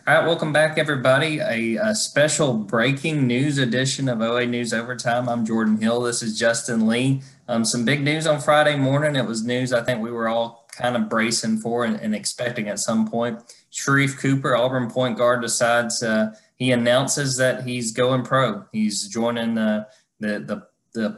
All right, welcome back, everybody. A special breaking news edition of OA News Overtime. I'm Jordan Hill. This is Justin Lee. Some big news on Friday morning. It was news I think we were all kind of bracing for and expecting at some point. Sharife Cooper, Auburn point guard, decides he announces that he's going pro. He's joining the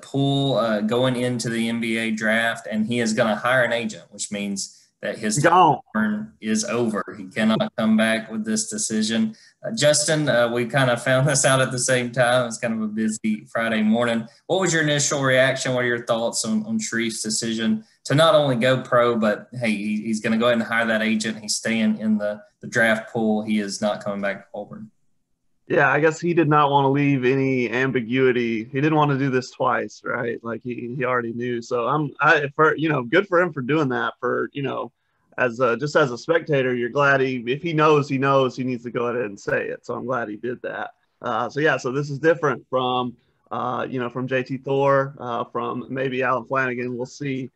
pool going into the NBA draft, and he is going to hire an agent, which means that his Gone. time is over. He cannot come back with this decision. Justin, we kind of found this out at the same time. It's kind of a busy Friday morning. What was your initial reaction? What are your thoughts on Sharif's decision to not only go pro, but hey, he's going to go ahead and hire that agent. He's staying in the draft pool. He is not coming back to Auburn. Yeah, I guess he did not want to leave any ambiguity. He didn't want to do this twice, right? Like he already knew. So good for him for doing that. As just as a spectator, you're glad if he knows, he needs to go ahead and say it. So I'm glad he did that. So this is different from from JT Thor, from maybe Alan Flanagan. We'll see.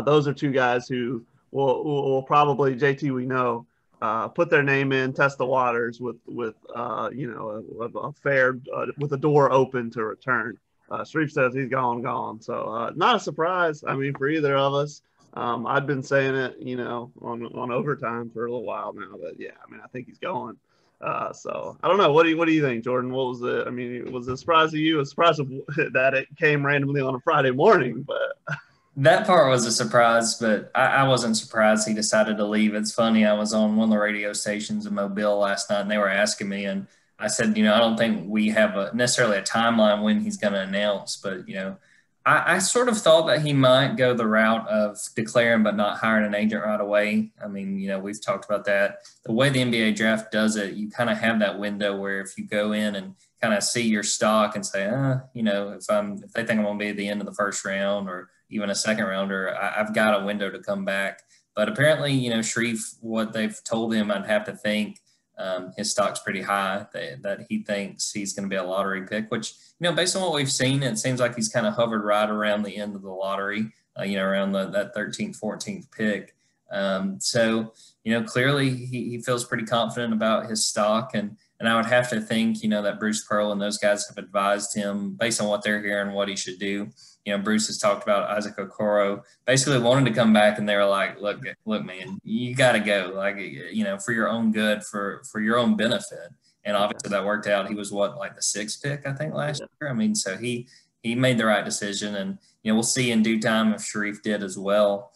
Those are two guys who will probably JT we know put their name in, test the waters with a fair with a door open to return. Sharif says he's gone. So not a surprise. I mean, for either of us. I've been saying it, on overtime for a little while now. But yeah, I mean, I think he's going. So I don't know. What do you think, Jordan? What was it? I mean, was it a surprise to you? A surprise that it came randomly on a Friday morning, but That part was a surprise, but I wasn't surprised he decided to leave. It's funny. I was on one of the radio stations in Mobile last night, and they were asking me, and I said, I don't think we have necessarily a timeline when he's going to announce, but I sort of thought that he might go the route of declaring but not hiring an agent right away. I mean, we've talked about that. The way the NBA draft does it, you kind of have that window where if you go in and kind of see your stock and say, if they think I'm going to be at the end of the first round or even a second rounder, I've got a window to come back. But apparently, Sharif, what they've told him, I'd have to think his stock's pretty high, that he thinks he's going to be a lottery pick, which, based on what we've seen, it seems like he's kind of hovered right around the end of the lottery, around that 13th, 14th pick. Clearly he feels pretty confident about his stock. And I would have to think, that Bruce Pearl and those guys have advised him based on what they're hearing, what he should do. Bruce has talked about Isaac Okoro basically wanting to come back, and they were like, look, man, you got to go, for your own good, for your own benefit. And obviously that worked out. He was the sixth pick, I think, last year. I mean, so he made the right decision, and, we'll see in due time if Sharif did as well.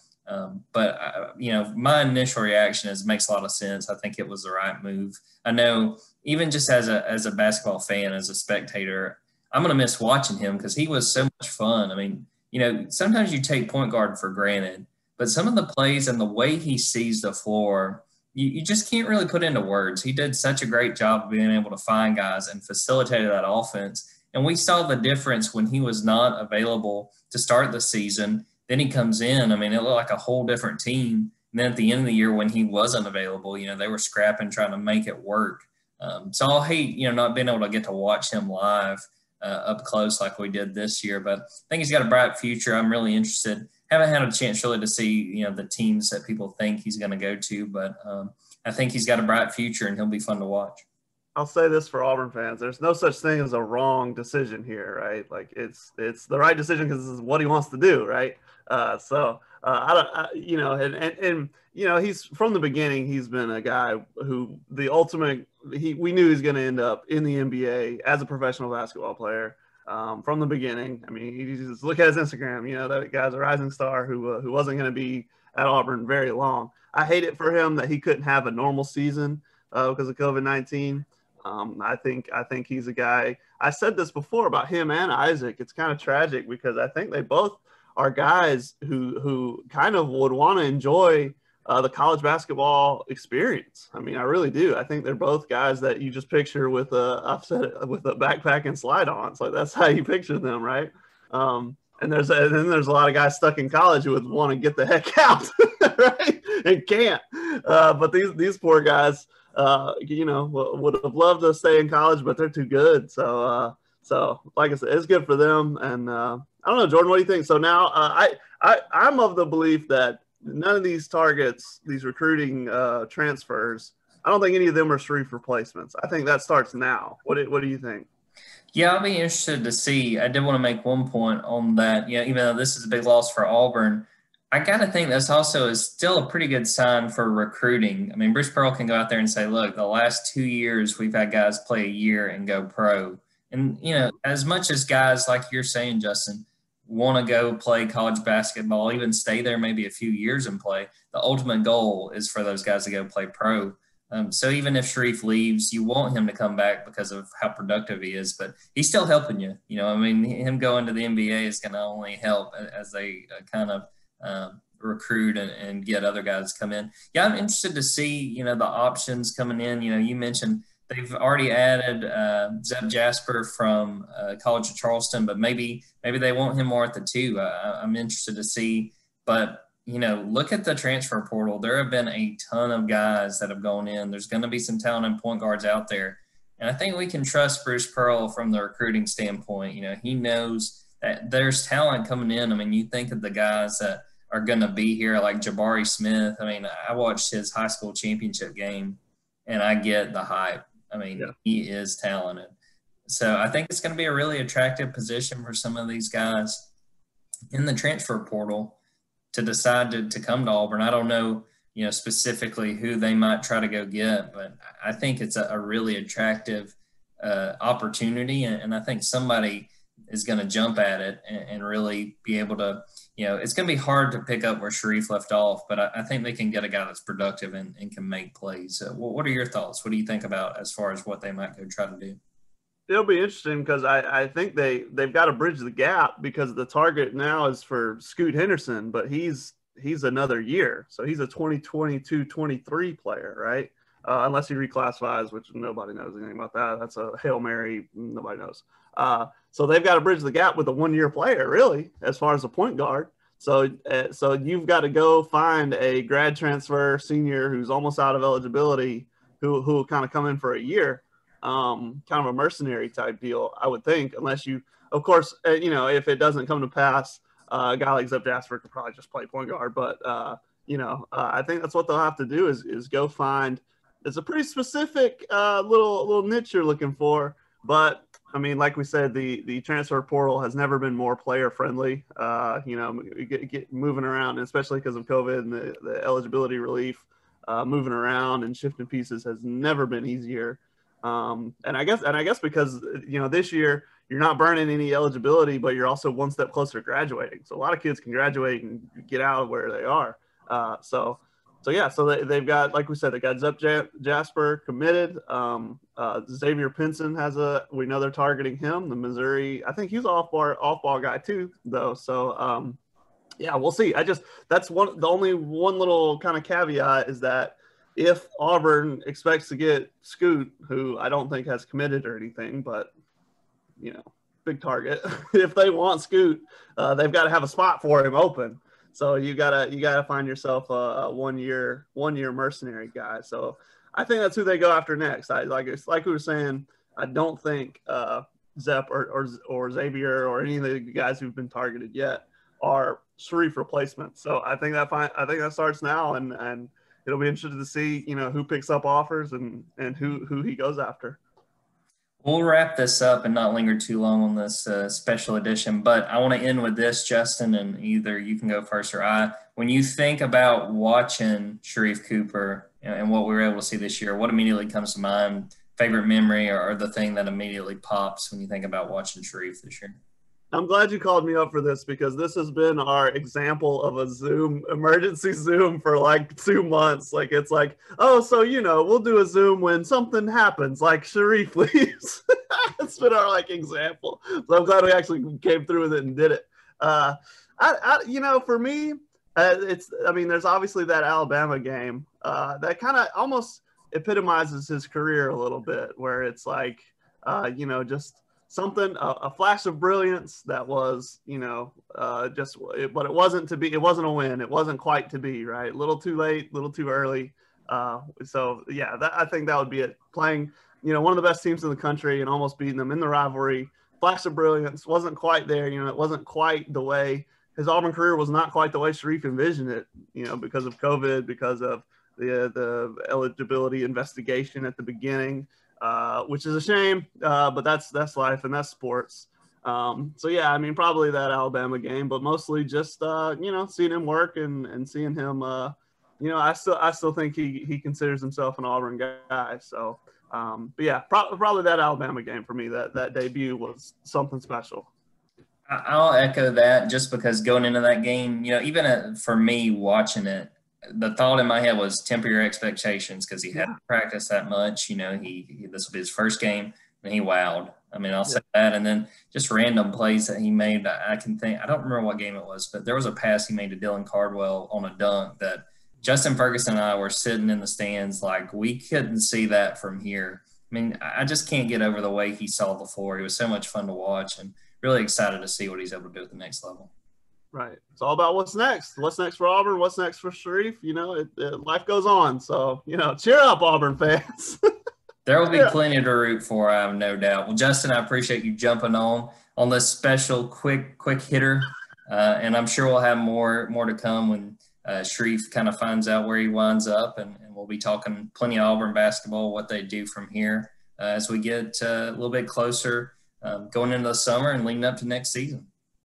My initial reaction is it makes a lot of sense. I think it was the right move. I know even just as a basketball fan, as a spectator, I'm going to miss watching him because he was so much fun. I mean, sometimes you take point guard for granted, but some of the plays and the way he sees the floor, you just can't really put into words. He did such a great job of being able to find guys and facilitated that offense. And we saw the difference when he was not available to start the season. Then he comes in. I mean, it looked like a whole different team. And then at the end of the year when he wasn't available, they were scrapping, trying to make it work. So I'll hate, not being able to get to watch him live up close like we did this year. But I think he's got a bright future. I'm really interested. Haven't had a chance really to see, the teams that people think he's going to go to. But I think he's got a bright future, and he'll be fun to watch. I'll say this for Auburn fans: there's no such thing as a wrong decision here, right? Like it's the right decision because this is what he wants to do, right? He's from the beginning. He's been a guy who we knew he's going to end up in the NBA as a professional basketball player from the beginning. I mean, you just look at his Instagram. That guy's a rising star who wasn't going to be at Auburn very long. I hate it for him that he couldn't have a normal season because of COVID-19. I think he's a guy. I said this before about him and Isaac. It's kind of tragic because I think they both are guys who kind of would want to enjoy the college basketball experience. I mean, I really do. I think they're both guys that you just picture with I've said it, with a backpack and slide-ons. Like that's how you picture them, right? And there's a lot of guys stuck in college who would want to get the heck out, right? And can't. But these poor guys, would have loved to stay in college, but they're too good. So like I said, it's good for them. And I don't know, Jordan, what do you think? So now I'm of the belief that none of these targets, these recruiting transfers, I don't think any of them are Sharife replacements. I think that starts now. What do you think? Yeah, I'll be interested to see. I did want to make one point on that. Yeah, even though this is a big loss for Auburn, I got to think this also is still a pretty good sign for recruiting. I mean, Bruce Pearl can go out there and say, look, the last 2 years we've had guys play a year and go pro. And, as much as guys, like you're saying, Justin, want to go play college basketball, even stay there maybe a few years and play, the ultimate goal is for those guys to go play pro. So even if Sharife leaves, you want him to come back because of how productive he is, but he's still helping you. I mean, him going to the NBA is going to only help as they kind of recruit and get other guys to come in. Yeah, I'm interested to see, the options coming in. You mentioned they've already added Zeb Jasper from College of Charleston, but maybe they want him more at the 2. I'm interested to see, but look at the transfer portal. There have been a ton of guys that have gone in. There's going to be some talented point guards out there. And I think we can trust Bruce Pearl from the recruiting standpoint. He knows that there's talent coming in. I mean, you think of the guys that are going to be here like Jabari Smith. I mean, I watched his high school championship game and I get the hype. I mean, yeah. He is talented. So I think it's going to be a really attractive position for some of these guys in the transfer portal to decide to come to Auburn. I don't know, specifically who they might try to go get, but I think it's a really attractive opportunity. And I think somebody is going to jump at it and really be able to, it's going to be hard to pick up where Sharife left off, but I think they can get a guy that's productive and can make plays. What are your thoughts? What do you think about as far as what they might go try to do? It'll be interesting because I think they've got to bridge the gap because the target now is for Scoot Henderson, but he's another year. So he's a 2022-23 player, right? Unless he reclassifies, which nobody knows anything about that. That's a Hail Mary. Nobody knows. So they've got to bridge the gap with a one-year player, really, as far as a point guard. So you've got to go find a grad transfer senior who's almost out of eligibility who will kind of come in for a year. Kind of a mercenary type deal, I would think, unless you, of course, if it doesn't come to pass, a guy like Zeb Jasper could probably just play point guard. But, I think that's what they'll have to do is go find – it's a pretty specific little niche you're looking for. But, I mean, like we said, the transfer portal has never been more player-friendly, get moving around, especially because of COVID and the eligibility relief, moving around and shifting pieces has never been easier. And I guess because, this year you're not burning any eligibility, but you're also one step closer to graduating. So a lot of kids can graduate and get out of where they are. So they've got, like we said, they got Zep Jasper committed. Xavier Pinson we know they're targeting him. The Missouri, I think he's an off-ball guy too, though. So, we'll see. That's the only one little kind of caveat is that if Auburn expects to get Scoot, who I don't think has committed or anything, but, big target. If they want Scoot, they've got to have a spot for him open. So you gotta find yourself a one year mercenary guy. So I think that's who they go after next. Like we were saying, I don't think Zep or Xavier or any of the guys who've been targeted yet are Sharife replacements. So I think that starts now, and it'll be interesting to see, who picks up offers and who he goes after. We'll wrap this up and not linger too long on this special edition, but I want to end with this, Justin, and either you can go first or I. When you think about watching Sharife Cooper and what we were able to see this year, what immediately comes to mind? Favorite memory or the thing that immediately pops when you think about watching Sharife this year? I'm glad you called me up for this because this has been our example of a emergency Zoom for like 2 months. Like, it's like, oh, so, we'll do a Zoom when something happens, like Sharife leaves. It's been our example. So I'm glad we actually came through with it and did it. For me, there's obviously that Alabama game that kind of almost epitomizes his career a little bit, where it's like, just something, a flash of brilliance that was, but it wasn't to be, it wasn't a win. It wasn't quite to be, right? A little too late, a little too early. I think that would be it. Playing, one of the best teams in the country and almost beating them in the rivalry. Flash of brilliance, wasn't quite there. It wasn't quite the way his Auburn career was, not quite the way Sharife envisioned it, because of COVID, because of the eligibility investigation at the beginning, which is a shame, but that's life and that's sports. So yeah, I mean, probably that Alabama game, but mostly just seeing him work and seeing him. I still think he considers himself an Auburn guy. So, but yeah, probably that Alabama game for me. That debut was something special. I'll echo that, just because going into that game, even for me watching it, the thought in my head was temper your expectations, because he hadn't practiced that much. This will be his first game, and he wowed. I mean, I'll say that. And then just random plays that he made. I don't remember what game it was, but there was a pass he made to Dylan Cardwell on a dunk that Justin Ferguson and I were sitting in the stands like we couldn't see that from here. I mean, I just can't get over the way he saw the floor. He was so much fun to watch, and really excited to see what he's able to do at the next level. Right. It's all about what's next. What's next for Auburn? What's next for Sharife? Life goes on. So, cheer up, Auburn fans. There will be plenty to root for, I have no doubt. Well, Justin, I appreciate you jumping on this special quick hitter. And I'm sure we'll have more to come when Sharife kind of finds out where he winds up. And we'll be talking plenty of Auburn basketball, what they do from here as we get a little bit closer going into the summer and leading up to next season.